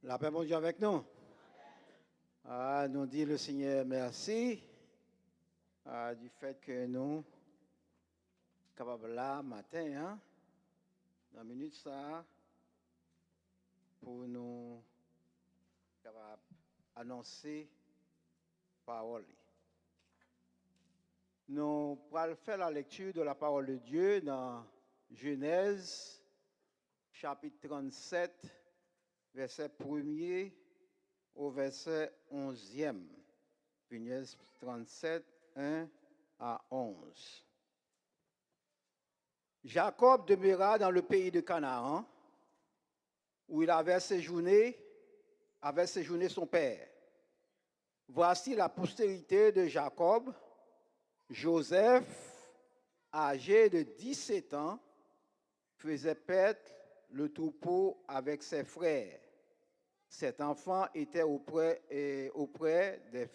La paix, bon Dieu avec nous. Nous dit le Seigneur merci du fait que nous sommes capables là, matin, dans la minute ça, pour nous capables annoncer la parole. Nous allons faire la lecture de la parole de Dieu dans Genèse, chapitre 37, verset 1er au verset 11e. Genèse 37, 1 à 11. Jacob demeura dans le pays de Canaan, où il avait séjourné son père. Voici la postérité de Jacob. Joseph, âgé de 17 ans, faisait paître le troupeau avec ses frères. Cet enfant était auprès des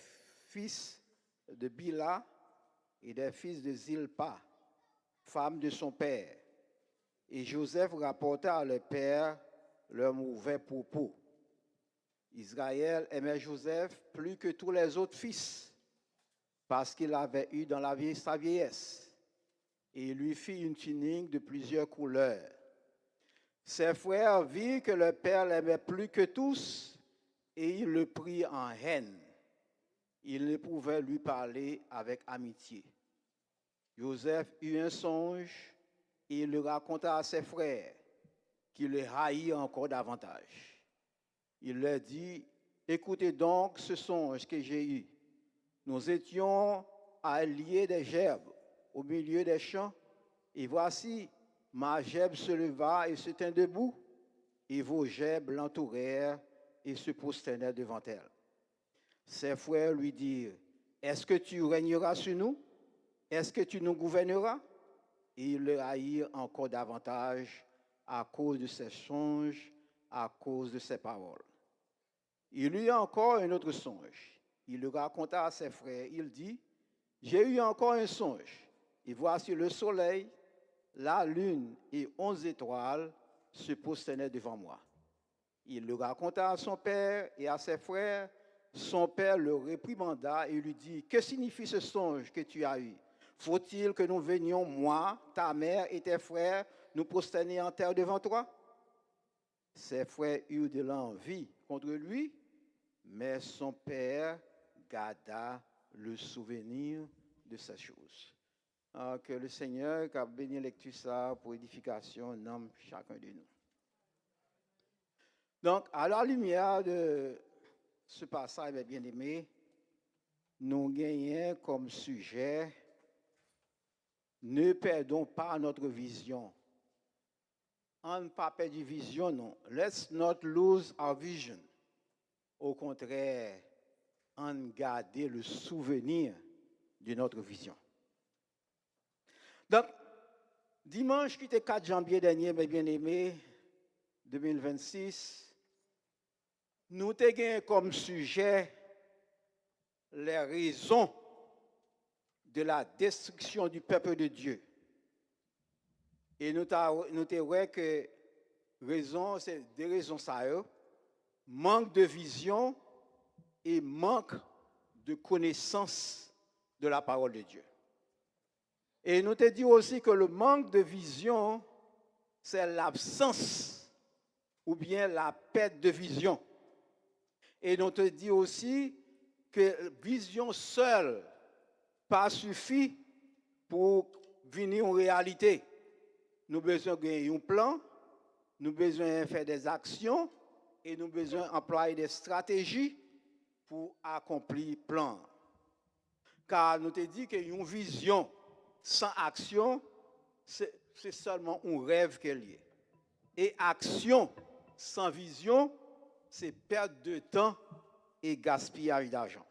fils de Bila et des fils de Zilpa, femme de son père. Et Joseph rapporta à leur père leur mauvais propos. Israël aimait Joseph plus que tous les autres fils, parce qu'il l'avait eu dans sa vieillesse. Et il lui fit une tunique de plusieurs couleurs. Ses frères virent que leur père l'aimait plus que tous, et il le prit en haine. Il ne pouvait lui parler avec amitié. Joseph eut un songe, et il le raconta à ses frères, qui le haïrent encore davantage. Il leur dit, écoutez donc ce songe que j'ai eu. Nous étions à lier des gerbes au milieu des champs, et voici, ma gerbe se leva et se tint debout, et vos gerbes l'entourèrent et se prosternèrent devant elle. Ses frères lui dirent, est-ce que tu régneras sur nous? Est-ce que tu nous gouverneras? Et ils le haïrent encore davantage à cause de ses songes, à cause de ses paroles. Il eut encore un autre songe. Il le raconta à ses frères. Il dit, j'ai eu encore un songe. Et voici le soleil, la lune et 11 étoiles se prosternaient devant moi. Il le raconta à son père et à ses frères. Son père le réprimanda et lui dit, que signifie ce songe que tu as eu? Faut-il que nous venions, moi, ta mère et tes frères, nous prosterner en terre devant toi? Ses frères eurent de l'envie contre lui, mais son père garda le souvenir de ces choses. Que le Seigneur, qui a béni lecture ça pour édification, nomme chacun de nous. Donc, à la lumière de ce passage, mes bien-aimés, nous gagnons comme sujet, ne perdons pas notre vision. On ne pas perdre vision, non. Let's not lose our vision. Au contraire, on garde le souvenir de notre vision. Donc, dimanche qui était 4 janvier dernier, mes bien-aimés, 2026, nous avons comme sujet les raisons de la destruction du peuple de Dieu. Et nous avons que raison, c'est des raisons ça, manque de vision et manque de connaissance de la parole de Dieu. Et nous te dit aussi que le manque de vision, c'est l'absence ou bien la perte de vision. Et nous te dit aussi que vision seule pas suffit pour venir en réalité. Nous avons besoin d'un plan, nous avons besoin de faire des actions et nous avons besoin d'employer des stratégies pour accomplir le plan. Car nous te dit qu'une vision sans action, c'est seulement un rêve qu'elle est. Et action sans vision, c'est perte de temps et gaspillage d'argent.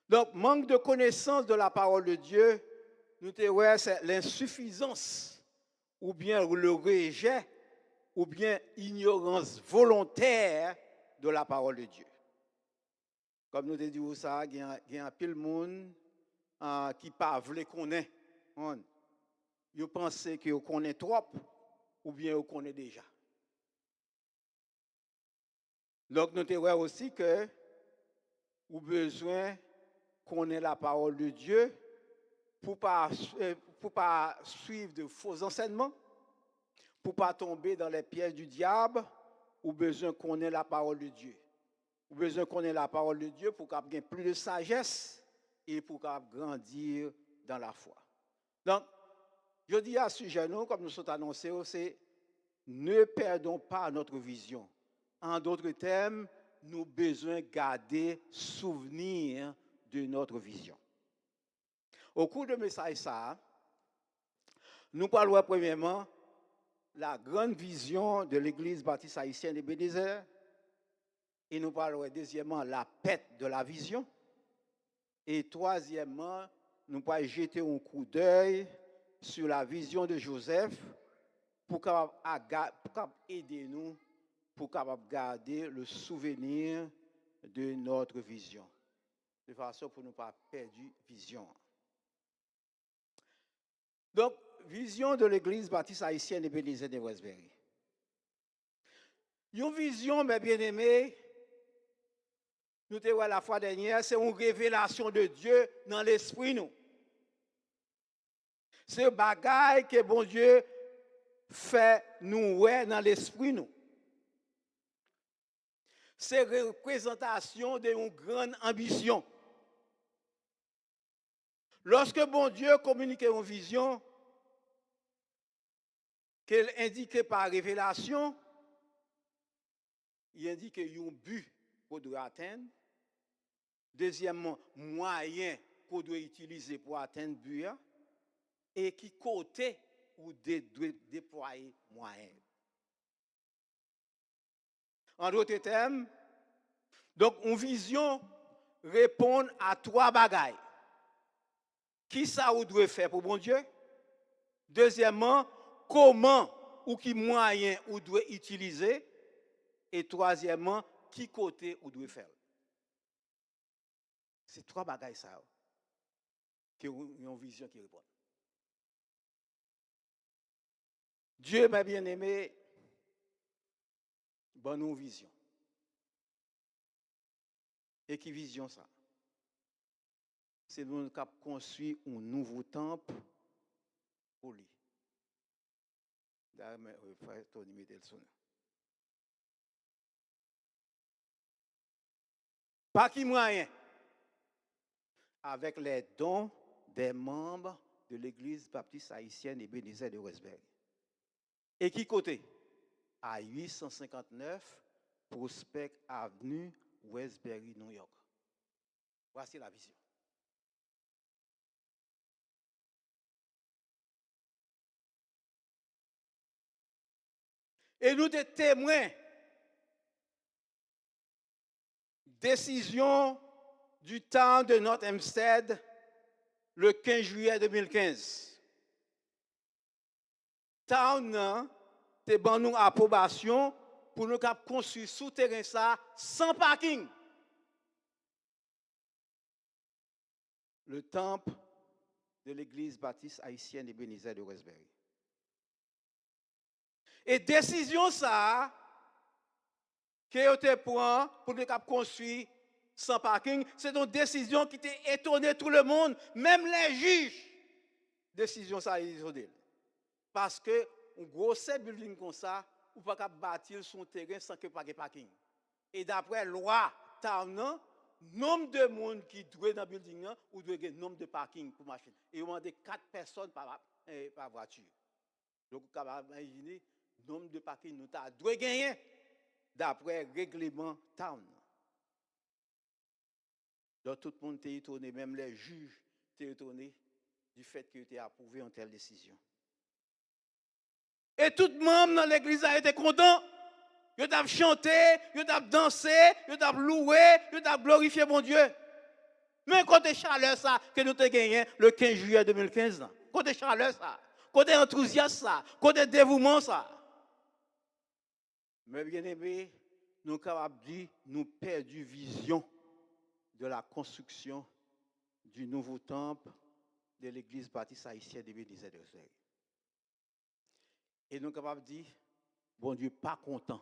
Donc, manque de connaissance de la parole de Dieu, nous te voyons, c'est l'insuffisance ou bien le rejet ou bien ignorance volontaire de la parole de Dieu. Comme nous te dit ça, il y a un pile de monde qui ne pas veut connaître. Ils pensent qu'ils connaissent trop ou bien ils connaissent déjà. Donc, nous avons aussi que nous avons besoin qu'on ait la parole de Dieu pour ne pas suivre de faux enseignements, pour ne pas tomber dans les pièges du diable, ou besoin qu'on ait la parole de Dieu. Ou besoin qu'on ait la parole de Dieu pour qu'on ait plus de sagesse et pour qu'on grandir dans la foi. Donc, je dis à ce sujet, nous, comme nous sommes annoncés, c'est ne perdons pas notre vision. En d'autres termes, nous avons besoin de garder souvenir de notre vision. Au cours de message ça, nous parlons premièrement la grande vision de l'Église baptiste haïtienne d'Ebenezer. Et nous parlons deuxièmement la pète de la vision. Et troisièmement, nous allons jeter un coup d'œil sur la vision de Joseph pour aider nous, pour garder le souvenir de notre vision. De façon pour ne pas perdre vision. Donc, vision de l'Église baptiste haïtienne d'Ebenezer de Westbury. Une vision, mes bien-aimés, nous te voyons la fois dernière, c'est une révélation de Dieu dans l'esprit nous. C'est un bagage que bon Dieu fait nous ouais dans l'esprit nous. C'est une représentation d'une grande ambition. Lorsque bon Dieu communique une vision, qu'elle indique par révélation, il indique un but qu'on doit atteindre. Deuxièmement, moyen qu'on doit utiliser pour atteindre le but. Et qui côté ou déployer moyen. En d'autres termes, donc une vision répond à trois bagailles. Qui ça ou doit faire pour bon Dieu? Deuxièmement, comment ou qui moyen ou doit utiliser? Et troisièmement, qui côté ou doit faire? C'est trois bagailles ça qui ont une vision qui répond. Dieu, mes bien-aimés, bonne nous vision. Et qui vision ça? C'est nous qui avons construit un nouveau temple pour lui. D'ailleurs, frère Tony mettait le son. Pas qui moyen? Avec les dons des membres de l'Église baptiste haïtienne d'Ebenezer de Westbury. Et qui côté? À 859 Prospect Avenue, Westbury, New York. Voici la vision. Et nous sommes témoins. Décision du temps de notre Hempstead le 15 juillet 2015. Town te ban nous approbation pour nous construire souterrain ça sans parking. Le temple de l'église baptiste haïtienne d'Ebenezer de Westbury. Et décision ça que te prend pour nous construire sans parking, c'est une décision qui t'a étonné tout le monde, même les juges. Décision ça étonné. Parce que un gros building comme ça, ou pas bâtir son terrain sans que pas de parking. Et d'après loi Town, nombre de monde qui doit dans le building ou doit un nombre de parking pour machine. Et on demande 4 personnes par voiture. Donc vous pouvez imaginer nombre de parking nous doit gagner d'après règlement Town. Donc tout le monde est étonné, même les juges sont étonnés du fait qu'il ait approuvé une telle décision. Et tout le monde dans l'église a été content. Ils ont chanté, ils ont dansé, ils ont loué, ils ont glorifié mon Dieu. Mais côté chaleur ça que nous avons gagné le 15 juillet 2015. Côté chaleur ça, côté enthousiasme ça, côté dévouement ça. Mais bien aimé, nous sommes capables de dire nous perdu vision de la construction du nouveau temple de l'église baptiste haïtienne d'Ebenezer de Westbury. Et nous sommes capables de dire, bon Dieu, pas content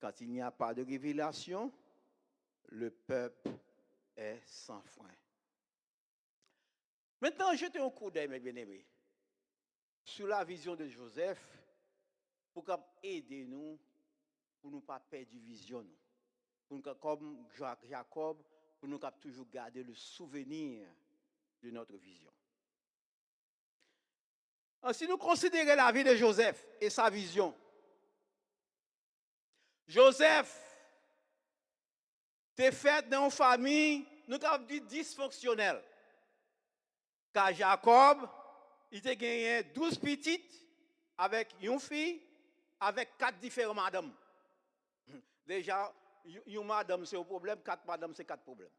Quand il n'y a pas de révélation, le peuple est sans frein. Maintenant, jetez un coup d'œil, mes bien-aimés, sur la vision de Joseph pour aider nous, pour ne pas perdre vision. Pour nous, comme Jacob, pour nous toujours garder le souvenir de notre vision. Alors, si nous considérons la vie de Joseph et sa vision, Joseph était fait dans une famille, nous avons dit dysfonctionnelle. Car Jacob, il a gagné 12 petites avec une fille, avec 4 différentes madames. Déjà, une madame c'est un problème, 4 madames c'est 4 problèmes.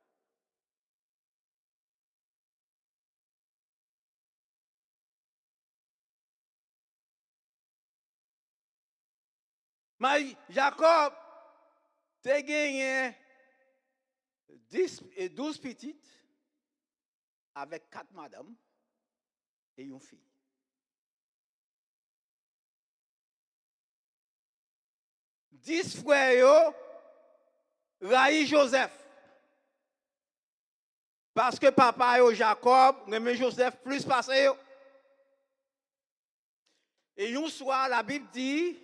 Mais Jacob a gagné 12 petites avec 4 madames et une fille. Dix frères raillent Joseph. Parce que papa et Jacob aimait Joseph plus passé. Et un soir, la Bible dit,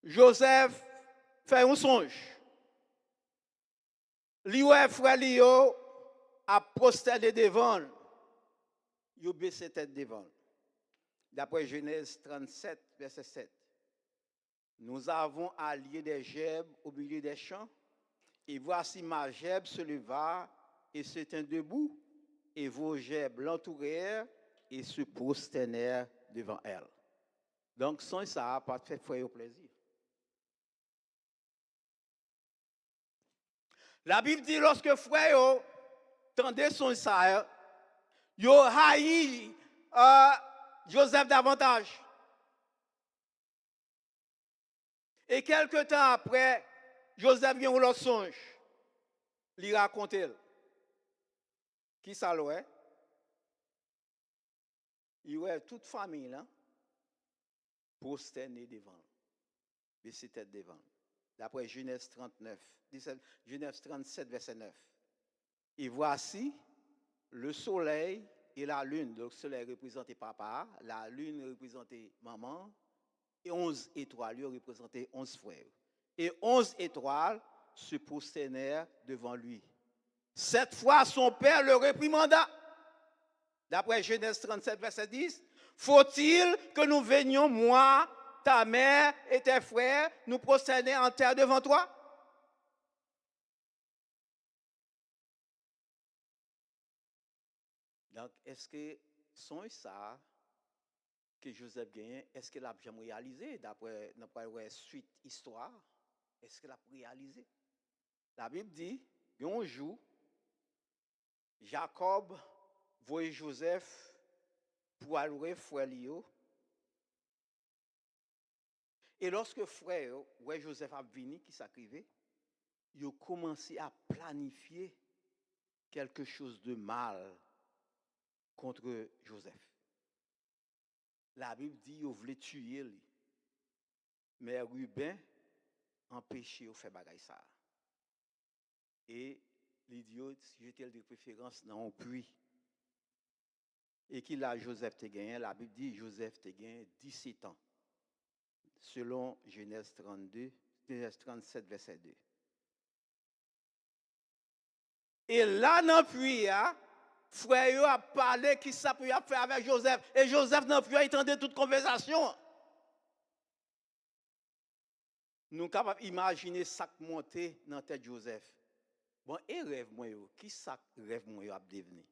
Joseph fait un songe. Lui frère Lio a prosterné devant. Il a baissé tête devant. D'après Genèse 37, verset 7. Nous avons allié des gerbes au milieu des champs, et voici ma gerbe se leva et se tint debout, et vos gerbes l'entourèrent et se prosternèrent devant elle. Donc, sans ça, n'a pas fait frère au plaisir. La Bible dit, lorsque frère tendait son ça, il haï Joseph davantage. Et quelque temps après, Joseph vient au l'autre songe. Il raconte. Qui ça l'ouest? Il y a toute famille là, prosternée devant. Mais c'était devant. D'après Genèse 39, Genèse 37, verset 9. Et voici le soleil et la lune. Donc, le soleil représentait papa, la lune représentait maman, et 11 étoiles représentaient 11 frères. Et 11 étoiles se prosternèrent devant lui. Cette fois, son père le réprimanda. D'après Genèse 37, verset 10, faut-il que nous venions, moi, ta mère et tes frères, nous prosterner en terre devant toi? Donc, est-ce que son ça que Joseph gagne, est-ce qu'il a jamais réalisé d'après notre suite histoire? Est-ce qu'il a réalisé? La Bible dit, un jour, Jacob voyait Joseph pour aller frère Lio. Et lorsque frère, ouais, Joseph a venu, qui s'acrivait, il a commencé à planifier quelque chose de mal contre Joseph. La Bible dit qu'il voulait tuer lui. Mais Ruben empêché de faire bagaille ça. Et l'idiot, jeté de préférence dans un puits. Et qu'il a Joseph te gagné, la Bible dit Joseph te gagné 17 ans. Selon Genèse 32, Genèse 37, verset 2. Et là, dans le puits, frère a parlé qui ça peut faire avec Joseph. Et Joseph, dans le puits, il entendait toute conversation. Nous sommes capables d'imaginer ça monter dans la tête de Joseph. Bon, et rêve moi, qui ça rêve moi a devenu?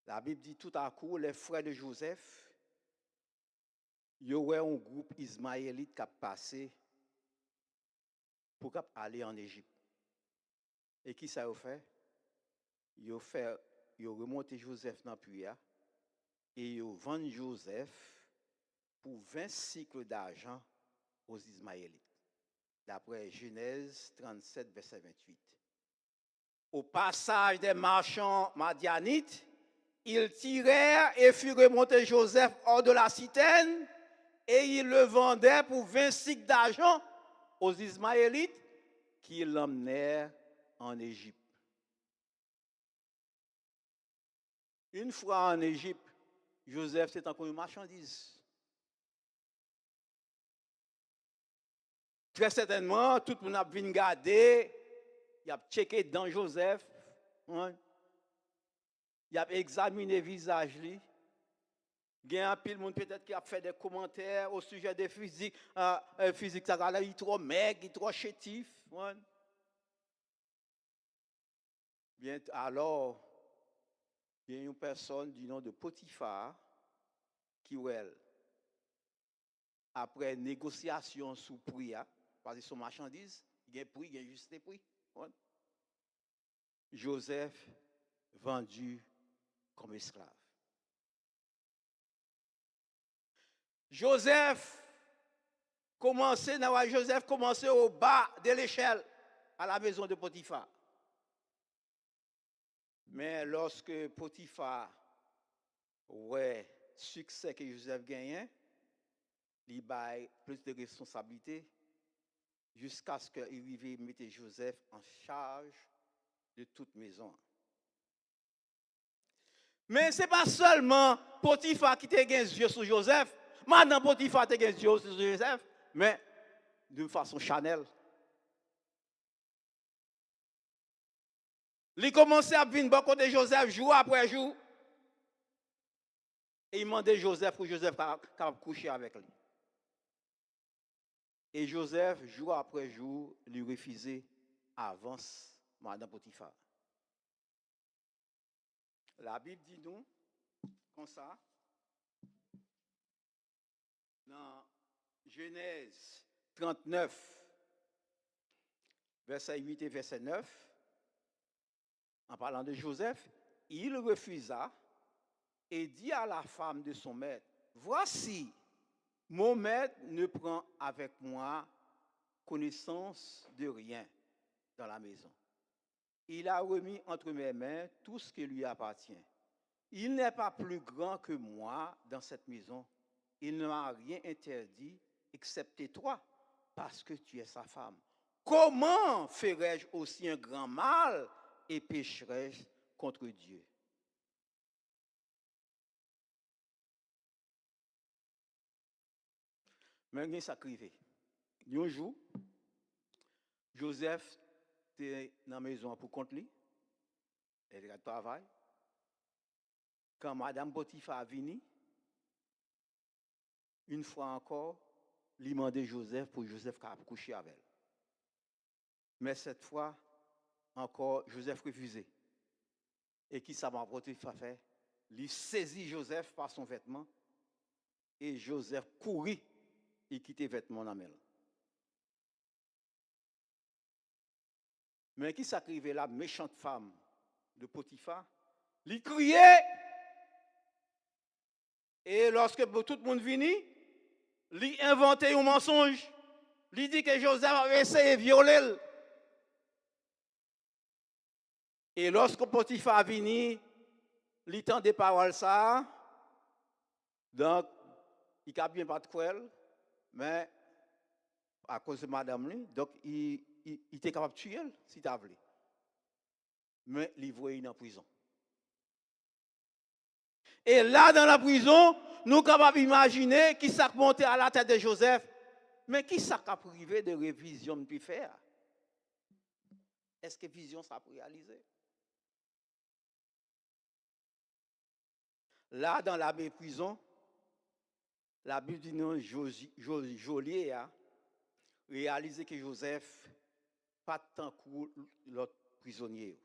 La Bible dit tout à coup, les frères de Joseph, il y aurait un groupe ismaélite qui a passé pour aller en Égypte. Et qui ça a fait? Ils ont remonté Joseph dans le puits et ils ont vendu Joseph pour 20 cycles d'argent aux Ismaélites. D'après Genèse 37, verset 28. Au passage des marchands madianites, ils tirèrent et furent remontés Joseph hors de la citerne et il le vendait pour 20 cycles d'argent aux Ismaélites qui l'emmenèrent en Égypte. Une fois en Égypte, Joseph, c'est encore une marchandise. Très certainement, tout le monde a vu garder, il a checké dans Joseph, hein? Il a examiné le visage. Il y a un pile monde peut-être qui a fait des commentaires au sujet des physiques. Physique, ça il est trop maigre, il est trop chétif. Hein? Bien, alors, il y a une personne du nom de Potiphar qui, elle, après négociation sous prix, parce que son marchandise, il y a un prix, il y a juste des prix. Hein? Joseph vendu comme esclave. Joseph commençait au bas de l'échelle à la maison de Potiphar. Mais lorsque Potiphar ouais succès que Joseph gagnait, il a plus de responsabilités jusqu'à ce qu'il arrive mettre Joseph en charge de toute maison. Mais ce n'est pas seulement Potiphar qui a gagné yeux sur Joseph. Maintenant, Potiphar a gagné yeux sur Joseph, mais d'une façon chanel. Il commençait à venir beaucoup de Joseph jour après jour. Et il demandait Joseph pour Joseph coucher avec lui. Et Joseph, jour après jour, lui refusait avance Madame Potiphar. La Bible dit nous, comme ça, dans Genèse 39, verset 8 et verset 9, en parlant de Joseph, il refusa et dit à la femme de son maître, voici, mon maître ne prend avec moi connaissance de rien dans la maison. Il a remis entre mes mains tout ce qui lui appartient. Il n'est pas plus grand que moi dans cette maison. Il ne m'a rien interdit, excepté toi, parce que tu es sa femme. Comment ferais-je aussi un grand mal et pécherais-je contre Dieu? Mais ça crivé. Un jour, Joseph était dans la maison pour compte lui. Elle a travaillé. Quand Madame Potiphar est venue, une fois encore, il demandait Joseph pour Joseph coucher avec elle. Mais cette fois, encore, Joseph refusait. Et qui ça m'a Potiphar fait? Il saisit Joseph par son vêtement et Joseph courit et quittait le vêtement dans la main. Mais qui s'acrivait la méchante femme de Potiphar? Il criait. Et lorsque tout le monde venait, il inventait un mensonge. Il dit que Joseph avait essayé de violer. Et lorsque Potiphar venu, il entend des paroles ça. Donc, il n'a bien pas de quoi, mais à cause de madame, donc il était capable de tuer si tu voulu. Mais il voyait en prison. Et là, dans la prison, nous sommes capables d'imaginer qui s'est monté à la tête de Joseph. Mais qui s'est privé de révision de pu faire? Est-ce que vision ça peut réaliser? Là, dans la prison, la Bible dit non, Joliet a réalisé que Joseph pas tant que l'autre prisonnier.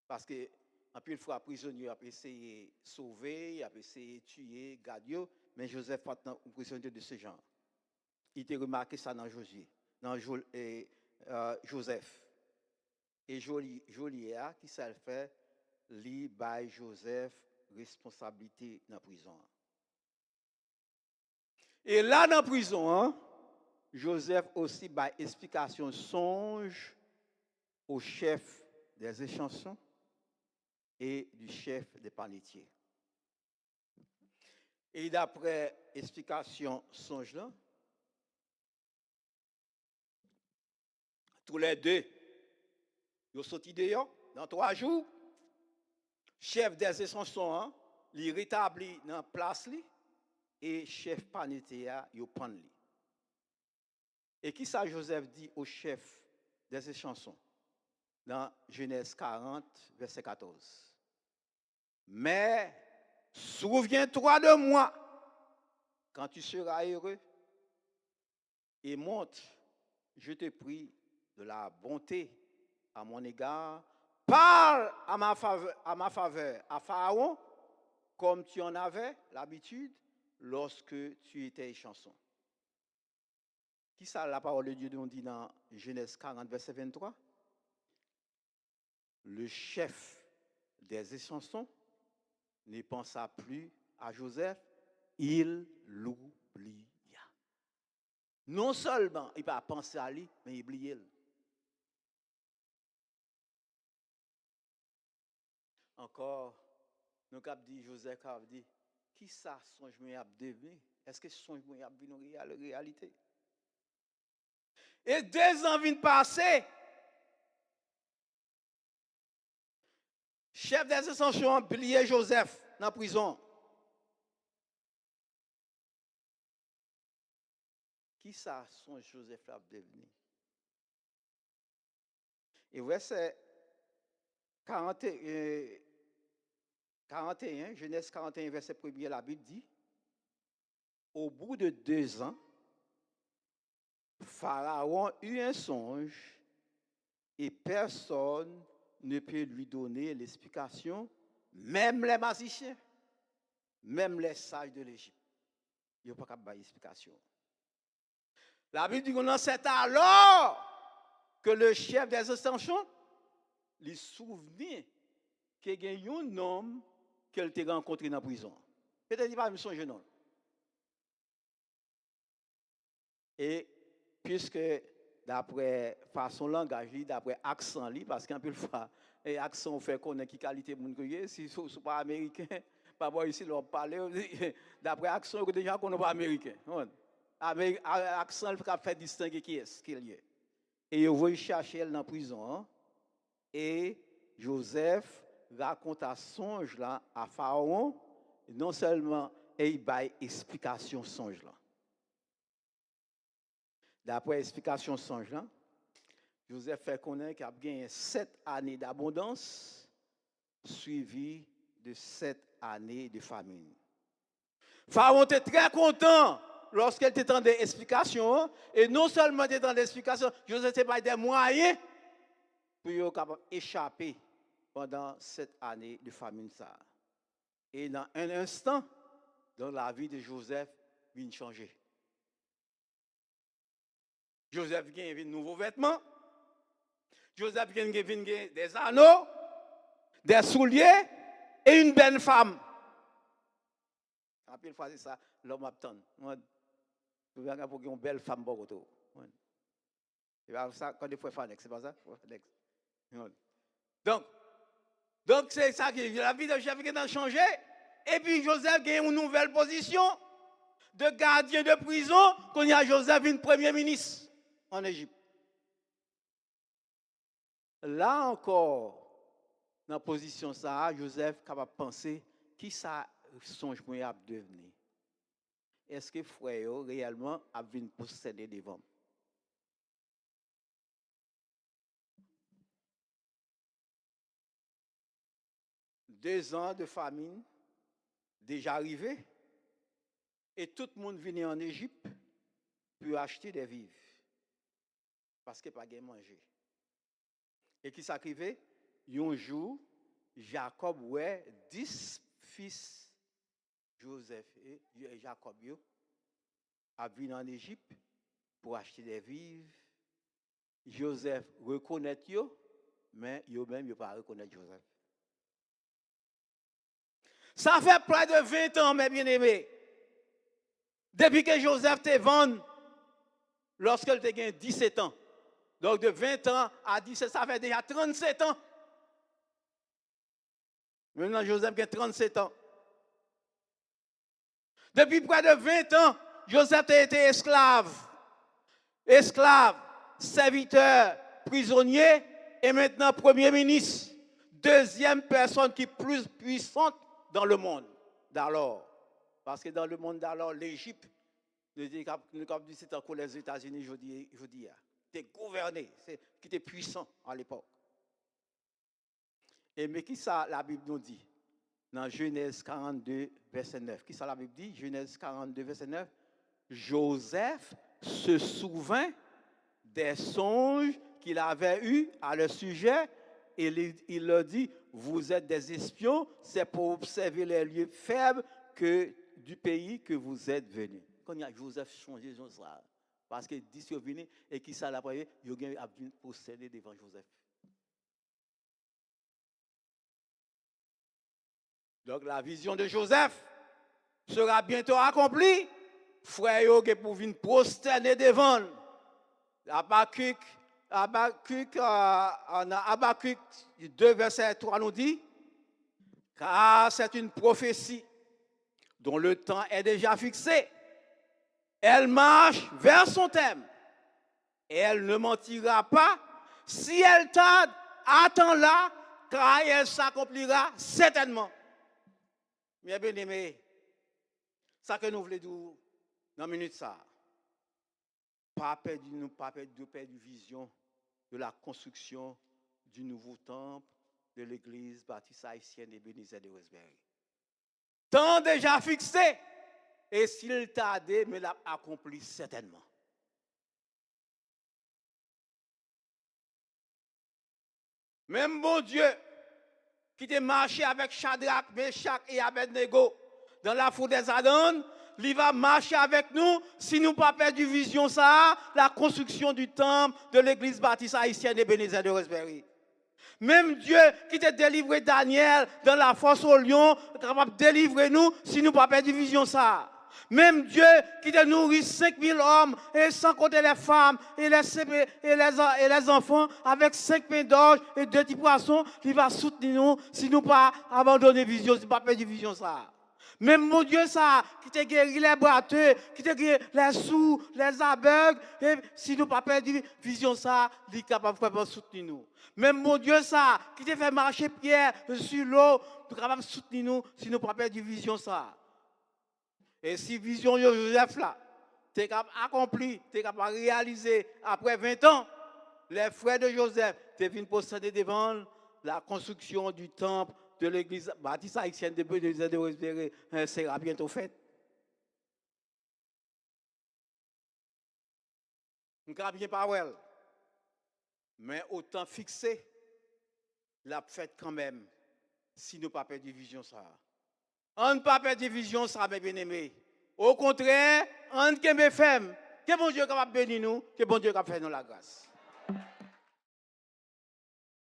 Parce que, en plus, fois, prisonnier a essayé de sauver, a essayé de tuer, garder, mais Joseph pas tant prisonnier de ce genre. Il a remarqué ça dans Joseph. Et Joliet, qui s'est fait, lui, by Joseph, responsabilité dans la prison. Et là, dans la prison, Joseph aussi by explication songe au chef des échansons et du chef des panetiers. Et d'après explication songe là, tous les deux, ils sont sortis dehors dans 3 jours. Chef des essentiels, hein, il rétablit dans la place et chef Panétéa, il prend lui. Et qui ça Joseph dit au chef des chansons dans Genèse 40, verset 14. Mais souviens-toi de moi quand tu seras heureux et monte, je te prie de la bonté à mon égard. Parle à ma faveur, à Pharaon, comme tu en avais l'habitude lorsque tu étais chanson. Qui ça la parole de Dieu nous dit dans Genèse 40, verset 23? Le chef des chansons ne pensa plus à Joseph, il l'oublia. Non seulement il n'a pas pensé à lui, mais il oubliait. Encore, nous avons dit, Joseph a dit, qui ça songe moi a devenu? Est-ce que songe moi a vu une réalité? Et 2 ans viennent passer. Chef des ascensions a oublié Joseph dans la prison. Qui ça songe Joseph a devenu? Et verset 41, Genèse 41, verset 1er, la Bible dit, au bout de 2 ans, Pharaon eut un songe et personne ne peut lui donner l'explication, même les magiciens, même les sages de l'Égypte. Il n'y a pas qu'à donner l'explication. La Bible dit que c'est alors que le chef des extensions lui souvenait qu'il y a un homme qu'elle t'a rencontré dans la prison. Peut-être qu'il va me songer non. Et puisque d'après façon langage, d'après accent, parce qu'un peu le fois, et accent fait connaître qui qualité de monde si ce n'est pas américain, pas voir ici leur parler, d'après accent, déjà qu'on n'est pas américain. Accent le fait distinguer qui est qu'il est. Et ils vont chercher elle dans la prison. Et Joseph raconte un songe là à Pharaon, non seulement il y a une explication songe là. D'après l'explication songe là, Joseph fait connaître qu'il a gagné 7 années d'abondance suivies de 7 années de famine. Pharaon était très content lorsqu'il était des explications. Et non seulement était dans des explications, Joseph était pas des moyens pour échapper pendant 7 années de famine. Et dans un instant, dans la vie de Joseph, vient changer. Joseph vient de nouveaux vêtements. Joseph vient des anneaux, des souliers et une belle femme. Après, c'est ça, l'homme attend. Tu vas pour une belle femme pour toi. Ça, quand il faut faire c'est pas ça? Donc c'est ça que la vie de Joseph qui a changé. Et puis Joseph a une nouvelle position de gardien de prison quand il y a Joseph, une premier ministre en Égypte. Là encore, dans la position ça, Joseph est capable de penser qui ça songe moi à devenir. Est-ce que frère réellement a vu posséder devant? Deux ans de famine déjà arrivés et tout le monde venait en Égypte pour acheter des vivres parce qu'il n'y a pas de manger. Et qui s'arrivait? Un jour, Jacob, 10 fils, Joseph et Jacob, a venu en Égypte pour acheter des vivres. Joseph reconnaît eux, mais eux-mêmes ne pas reconnaître Joseph. Ça fait près de 20 ans, mes bien-aimés. Depuis que Joseph te vend, lorsqu'il te gagne 17 ans. Donc de 20 ans à 17, ça fait déjà 37 ans. Maintenant, Joseph a 37 ans. Depuis près de 20 ans, Joseph a été esclave, serviteur, prisonnier et maintenant premier ministre. Deuxième personne qui est plus puissante dans le monde d'alors. Parce que dans le monde d'alors, l'Égypte, c'est encore les États-Unis, je dis, était gouverné, qui était puissant à l'époque. Et mais qui ça la Bible nous dit? Dans Genèse 42, verset 9. Qui ça la Bible dit? Genèse 42, verset 9. Joseph se souvint des songes qu'il avait eus à leur sujet et il leur dit, vous êtes des espions, c'est pour observer les lieux faibles du pays que vous êtes venus. Quand il y a Joseph changé ça, parce qu'il dit qu'il est venu et qui ça l'a prié, il a venu procéder devant Joseph. Donc la vision de Joseph sera bientôt accomplie. Frère, il pour venir prosterner devant. Habakkuk 2, verset 3 nous dit, car c'est une prophétie dont le temps est déjà fixé. Elle marche vers son thème et elle ne mentira pas. Si elle tarde, attends-la, car elle s'accomplira certainement. Bien aimé, ça que nous voulons dire dans une minute ça. Pas perdre vision de la construction du nouveau temple de l'église baptiste haïtienne d'Ebenezer de Westbury. Temps déjà fixé, et s'il tardait, mais l'a accompli certainement. Même bon Dieu, qui a marché avec Shadrach, Meshach et Abednego dans la four des Adans, il va marcher avec nous si nous ne pas perdre vision ça, la construction du temple de l'église baptiste haïtienne d'Ebenezer de Westbury. Même Dieu qui t'a délivré Daniel dans la fosse au lion, est capable de délivrer nous si nous ne pas perdre vision ça. Même Dieu qui t'a nourri 5000 hommes, et sans compter les femmes et les enfants, avec 5 pains d'orge et 2 petits poissons, il va soutenir nous si nous ne pas abandonner vision, si nous ne pas perdre vision ça. Même mon Dieu, ça, qui t'a guéri les boiteux, qui t'a guéri les sourds, les aveugles, et si nous ne pas perdre vision, ça, il est capable de soutenir nous. Même mon Dieu, ça, qui t'a fait marcher Pierre sur l'eau, il est capable de soutenir nous si nous ne pas perdre vision, ça. Et si vision de Joseph, là, tu es capable d'accomplir, tu es capable de réaliser après 20 ans, les frères de Joseph, tu es venu posséder devant la construction du temple de l'église baptiste haïtienne de Ebenezer de Westbury sera bientôt faite. Nous ne bien pas well. Mais autant fixé, la fête quand même, si nous ne pas perdre division ça. On ne pas perdre division ça, mes bien-aimés. Au contraire, on ne peut pas faire. Que bon Dieu est capable de bénir nous, que bon Dieu est capable de faire nous la grâce.